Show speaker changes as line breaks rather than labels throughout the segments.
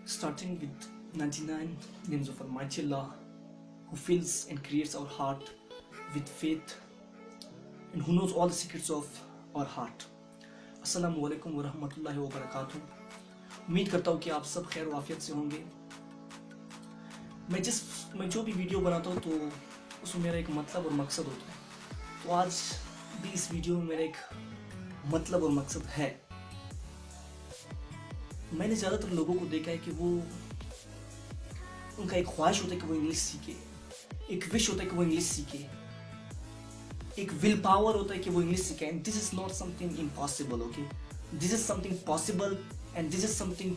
starting with 99 names of Almighty Allah, who fills and creates our heart with faith and who knows all the secrets of our heart. अस्सलामु अलैकुम व रहमतुल्लाहि व बरकातुहू। उम्मीद करता हूँ कि आप सब खैर वाफियत से होंगे। मैं जो भी वीडियो बनाता हूँ तो उसमें मेरा एक मतलब और मकसद होता है। तो आज भी इस वीडियो में मेरा एक मतलब और मकसद है। मैंने ज़्यादातर लोगों को देखा है कि वो उनका एक ख्वाहिश होता है कि वो इंग्लिश सीखे, एक विश होता है कि वो इंग्लिश सीखे, एक विल पावर होता है कि वो इंग्लिश सीखे। And this is not something impossible, okay, this is something possible and this is something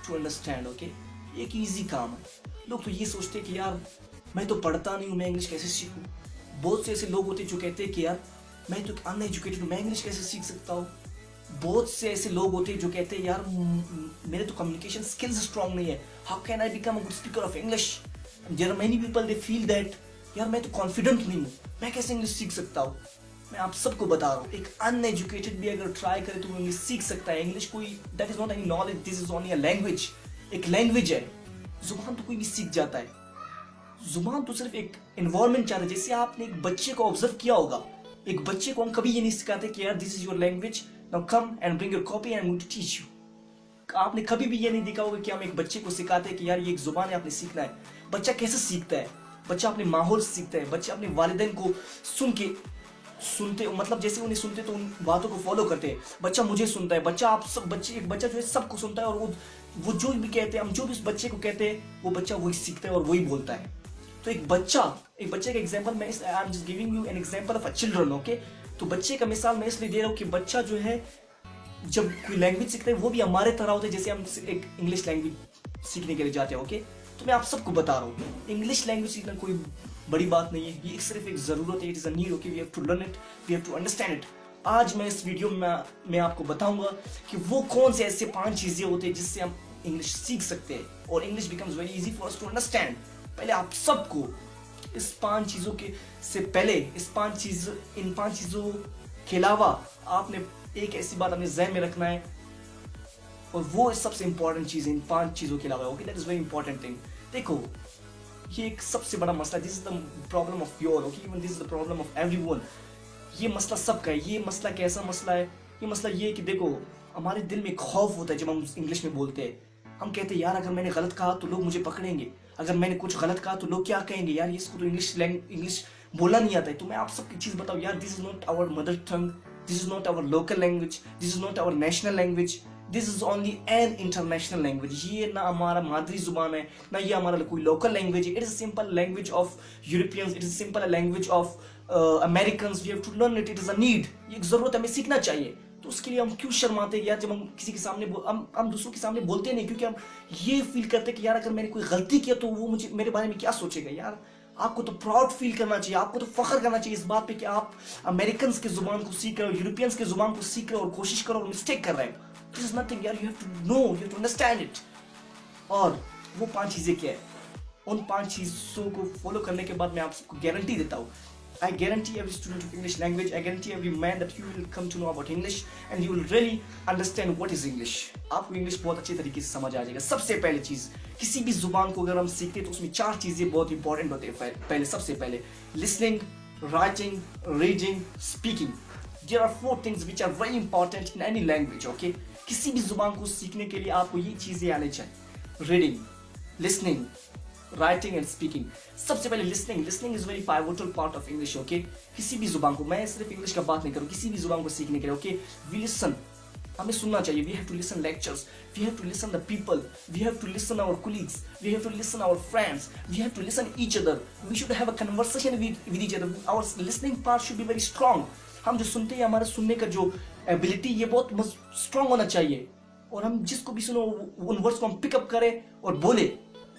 to understand, okay. ये एक ईजी काम है। लोग तो ये सोचते हैं कि यार मैं तो पढ़ता नहीं हूँ, मैं इंग्लिश कैसे सीखूँ। बहुत से ऐसे लोग होते हैं जो कहते हैं कि यार मैं तो अनएजुकेटेड हूँ, मैं इंग्लिश कैसे सीख सकता हूँ। बहुत से ऐसे लोग होते हैं जो कहते हैं यार मेरे तो कम्युनिकेशन स्किल्स स्ट्रांग नहीं है, how can I become a good speaker of English. There are many people they feel that यार मैं तो कॉन्फिडेंट नहीं हूँ, मैं कैसे इंग्लिश सीख सकता हूँ। मैं आप सबको बता रहा हूँ, एक अनएजुकेटेड भी अगर ट्राई करे तो वो इंग्लिश सीख सकता है। इंग्लिश कोई that is not any knowledge, this is only a language. एक लैंग्वेज है। जुबान तो कोई भी सीख जाता है। जुबान तो सिर्फ एक एनवायरमेंट चाहता है। जैसे आपने एक बच्चे को ऑब्जर्व किया होगा, एक बच्चे को हम कभी ये नहीं सिखाते कि यार this is your language, now come and bring your copy and I am going to teach you. आपने कभी भी ये नहीं देखा होगा कि हम एक बच्चे को सिखाते हैं कि यार ये एक जुबान है, आपने सीखना है। बच्चा कैसे सीखता है? बच्चा अपने माहौल से सीखता है। बच्चा अपने वालिदैन को सुनते मतलब जैसे उन्हें सुनते तो उन बातों को फॉलो करते हैं। बच्चा मुझे सुनता है। एक बच्चा जो है सबको सुनता है और वो जो भी कहते हैं, हम जो भी उस बच्चे को कहते हैं वो बच्चा वही सीखता है और वही बोलता है। तो एक बच्चे का एग्जांपल मैं I am just giving you an example of a children, okay. तो बच्चे का मिसाल मैं इसलिए दे रहा हूँ कि बच्चा जो है जब कोई लैंग्वेज सीखता है वो भी हमारे तरह होता है जैसे हम एक इंग्लिश लैंग्वेज सीखने के लिए जाते हैं, ओके। तो मैं आप सबको बता रहा हूँ इंग्लिश लैंग्वेज सीखना कोई बड़ी बात नहीं है, ये सिर्फ एक जरूरत है। It is a need, okay. We have to learn it, we have to understand it. आज मैं इस वीडियो में मैं आपको बताऊंगा कि वो कौन से ऐसे 5 चीजें होती है जिससे हम इंग्लिश सीख सकते हैं और English becomes very easy for us to understand. पहले आप सबको इस 5 चीजों के से पहले इन 5 चीजों के अलावा आपने एक ऐसी बात अपने ज़हन में रखना है और वो सबसे इंपॉर्टेंट चीज है इन 5 चीजों के अलावा, okay. That is very important thing. देखो ये एक सबसे बड़ा मसला, this is the problem of your, okay, even this is the problem of everyone. ये मसला सबका है। ये मसला कैसा मसला है? ये मसला ये है कि देखो हमारे दिल में खौफ होता है जब हम इंग्लिश में बोलते हैं। हम कहते हैं यार अगर मैंने गलत कहा तो लोग मुझे पकड़ेंगे, अगर मैंने कुछ गलत कहा तो लोग क्या कहेंगे, यार इसको तो इंग्लिश बोलना नहीं आता है। तो मैं आप सबकी चीज बताऊँ यार, this is not our mother tongue, this is not our local language, this is not our national language, this is only an international language. ये ना हमारा मादरी जुबान है, ना ये हमारा कोई लोकल लैंग्वेज है। It is simple language of Europeans, it is simple language of Americans. We have to learn it, it is a need, ये एक जरूरत है, हमें सीखना चाहिए। तो उसके लिए हम क्यों शर्माते हैं यार जब हम किसी के सामने हम दूसरों के सामने बोलते नहीं, क्योंकि हम ये फील करते हैं कि यार अगर मैंने कोई गलती किया तो वो मुझे मेरे बारे में क्या सोचेगा। यार आपको तो प्राउड फील करना चाहिए, आपको तो फख्र करना चाहिए इस बात पे कि आप अमेरिकन की जुबान को सीख रहे हो, यूरोपियंस की जुबान को सीख रहे हो और कोशिश करो और मिस्टेक कर रहे हो। दिस इज नथिंग यार, you have to know, you have to understand it. और वो 5 चीजें क्या है? उन 5 चीजों को फॉलो करने के बाद मैं आप सबको गारंटी देता हूँ, I guarantee every student of English language, I guarantee every man that you will come to know about English and you will really understand what is English. आपको इंग्लिश बहुत अच्छे तरीके से समझ आ जाएगा। सबसे पहली चीज, किसी भी जुबान को अगर हम सीखते हैं तो उसमें 4 चीजें बहुत इंपॉर्टेंट होते हैं। सबसे पहले listening, writing, reading, speaking. There are 4 things which are very important in any language, okay? किसी भी जुबान को सीखने के लिए आपको ये चीजें आनी चाहिए, reading, listening, writing and speaking. सबसे पहले listening is very pivotal part of English, okay. किसी भी जुबान को, मैं सिर्फ इंग्लिश का बात नहीं करूँ, किसी भी जुबान को सीखने के लिए, ओके, वी लिसन, हमें सुनना चाहिए। We have to listen lectures, we have to listen the people, we have to listen our colleagues, we have to listen our friends, we have to listen each other, we should have a conversation with each other. Our listening part should be very strong. हम जो सुनते हैं, हमारे सुनने का जो ability ये बहुत स्ट्रांग होना चाहिए और हम जिसको भी सुनो उन वर्ड्स को हम पिकअप करें और बोले।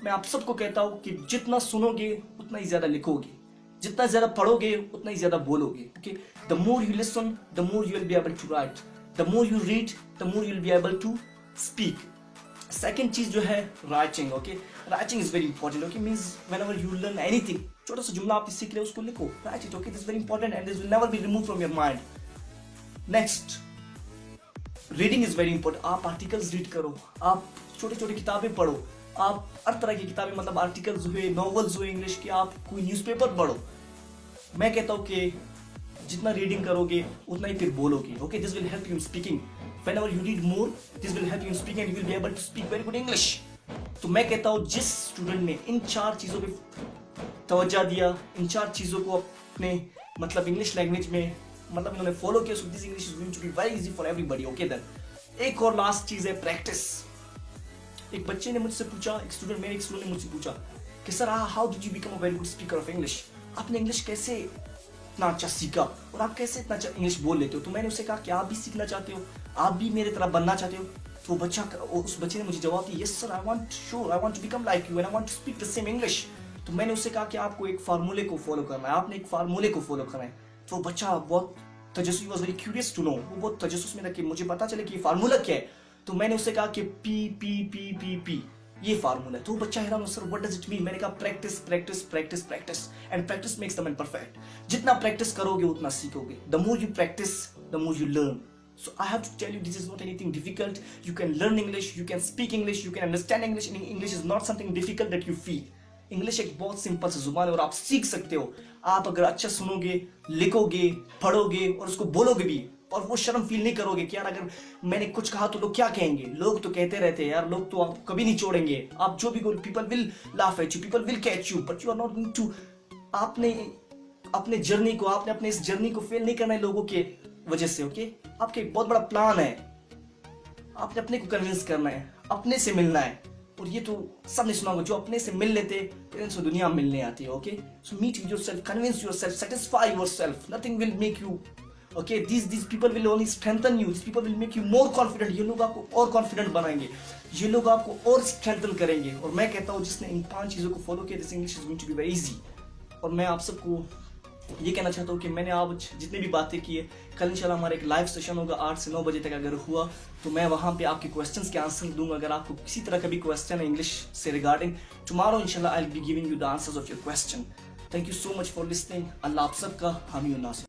मैं आप सबको कहता हूं कि जितना सुनोगे उतना ही ज्यादा लिखोगे, जितना ज्यादा पढ़ोगे उतना ही ज्यादा बोलोगे, okay. The more you listen the more you will be able to write, the more you read the more you will be able to speak. Second चीज जो है writing, okay. Writing is very important, okay. Means whenever you learn anything, छोटा सा जुमला आप सीख ले उसको लिखो, write it, okay. This is very important and this will never be removed from your mind. Next, reading is very important. आप articles read करो, आप छोटे छोटे किताबें पढ़ो, आप हर तरह की किताबें, मतलब आर्टिकल्स हुए, नॉवेल्स हुए इंग्लिश के, आप कोई न्यूज़पेपर पढ़ो। मैं कहता हूँ कि जितना रीडिंग करोगे उतना ही फिर बोलोगे। Okay, this will help you in speaking. Whenever you read more, this will help you in speaking and you will be able to speak very good English. तो मैं कहता हूँ जिस स्टूडेंट ने इन 4 चीज़ों पे तवज्जो दिया, इन 4 चीज़ों को अपने मतलब इंग्लिश लैंग्वेज में मतलब इन्होंने फॉलो किया, so this English is going to be very easy for everybody. Okay then एक और लास्ट चीज़ है प्रैक्टिस। एक बच्चे ने मुझसे पूछा, एक स्टूडेंट ने मुझसे पूछा कि sir how did you become a very good speaker of English? आपने इंग्लिश कैसे इतना अच्छा सीखा और आप कैसे इतना अच्छा इंग्लिश बोल लेते हो? तो मैंने उससे कहा कि आप भी सीखना चाहते हो, आप भी मेरे तरह बनना चाहते हो? तो उस बच्चे ने मुझे जवाब दिया, yes sir, I want to become like you and I want to speak the same English. तो मैंने उससे कहा कि आपको एक फार्मूले को फॉलो करना है, आपने एक फार्मूले को फॉलो करना है। तो बच्चा बहुत तजस्सुस, was very curious to know, वो बहुत तजस्सुस में था कि मुझे पता चले कि ये फार्मूला क्या है। तो मैंने उससे कहा कि P P P P P ये फार्मूला है। तो बच्चा हैरान हो, sir what does it mean? मैंने कहा practice practice practice practice and practice makes the man perfect. जितना प्रैक्टिस करोगे उतना सीखोगे। The more you practice the more you learn. So I have to tell you, this is not anything difficult. You can learn English, you can speak English, you can understand English. English is not something difficult that you feel. English एक बहुत simple सी जुबान है और आप सीख सकते हो। आप अगर अच्छा सुनोगे, लिखोगे, पढ़ोगे और उसको बोलोगे भी, और वो शर्म फील नहीं करोगे कि यार अगर मैंने कुछ कहा तो लोग क्या कहेंगे। लोग तो कहते रहते हैं यार, लोग तो आपको कभी नहीं छोड़ेंगे। आप जो भी बोलो, people will laugh at you, people will catch you, but you are not going to. आपने अपने जर्नी को, आपने अपने इस जर्नी को फेल नहीं करना है लोगों के वजह से। ओके, आपके एक बहुत बड़ा प्लान है, आपने अपने को कन्विंस करना है, अपने से मिलना है। और ये तो सबने सुना होगा, जो अपने से मिल लेते पेरेंट्स को दुनिया मिलने आती है। Okay, so meet yourself, convince yourself, satisfy yourself. Nothing will make you okay, these people will only strengthen you, these people will make you more confident। ये लोग आपको और कॉन्फिडेंट बनाएंगे, ये लोग आपको और स्ट्रेंथन करेंगे। और मैं कहता हूँ जिसने इन 5 चीज़ों को फॉलो किया, this English is going to be very easy. और मैं आप सबको ये कहना चाहता हूँ कि मैंने आज जितनी भी बातें की है, कल इंशाल्लाह हमारा एक लाइव सेशन होगा 8 से 9 बजे तक। अगर हुआ तो मैं वहाँ पे आपके क्वेश्चंस के आंसर दूंगा। अगर आपको किसी तरह का भी क्वेश्चन है इंग्लिश से रिगार्डिंग, टुमारो इंशाल्लाह I will be giving you the answers of your question. Thank you so much for listening. अल्लाह आप सबका हामी और नासिर।